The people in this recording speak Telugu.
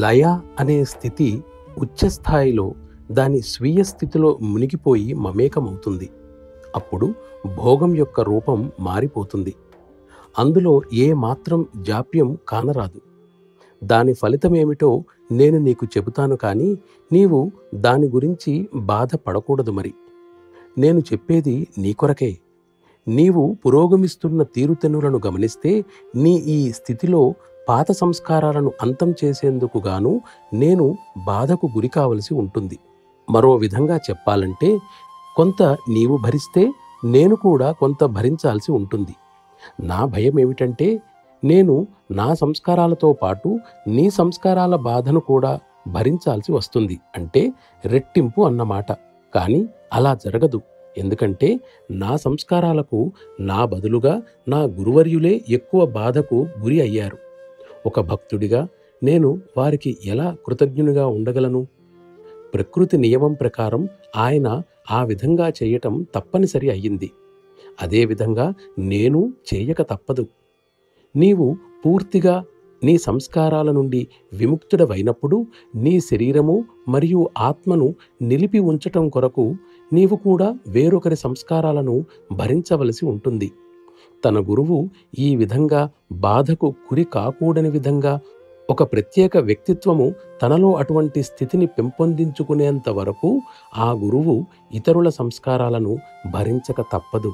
లయ అనే స్థితి ఉచ్చస్థాయిలో దాని స్వీయ స్థితిలో మునిగిపోయి మమేకమవుతుంది. అప్పుడు భోగం యొక్క రూపం మారిపోతుంది. అందులో ఏ మాత్రం జాప్యం కానరాదు. దాని ఫలితమేమిటో నేను నీకు చెబుతాను, కానీ నీవు దాని గురించి బాధపడకూడదు. మరి నేను చెప్పేది నీ కొరకే. నీవు పురోగమిస్తున్న తీరుతెన్నులను గమనిస్తే నీ ఈ స్థితిలో పాత సంస్కారాలను అంతం చేసేందుకు గాను నేను బాధకు గురి కావలసి ఉంటుంది. మరో విధంగా చెప్పాలంటే, కొంత నీవు భరిస్తే నేను కూడా కొంత భరించాల్సి ఉంటుంది. నా భయం ఏమిటంటే, నేను నా సంస్కారాలతో పాటు నీ సంస్కారాల బాధను కూడా భరించాల్సి వస్తుంది. అంటే రెట్టింపు అన్నమాట. కానీ అలా జరగదు. ఎందుకంటే నా సంస్కారాలకు నా బదులుగా నా గురువర్యులే ఎక్కువ బాధకు గురి అయ్యారు. ఒక భక్తుడిగా నేను వారికి ఎలా కృతజ్ఞునిగా ఉండగలను? ప్రకృతి నియమం ప్రకారం ఆయన ఆ విధంగా చేయటం తప్పనిసరి అయ్యింది. అదేవిధంగా నేను చేయక తప్పదు. నీవు పూర్తిగా నీ సంస్కారాల నుండి విముక్తుడవైనప్పుడు నీ శరీరము మరియు ఆత్మను నిలిపి ఉంచటం కొరకు నీవు కూడా వేరొకరి సంస్కారాలను భరించవలసి ఉంటుంది. తన గురువు ఈ విధంగా బాధకు గురి కాకూడని విధంగా ఒక ప్రత్యేక వ్యక్తిత్వము తనలో అటువంటి స్థితిని పెంపొందించుకునేంత వరకు ఆ గురువు ఇతరుల సంస్కారాలను భరించక తప్పదు.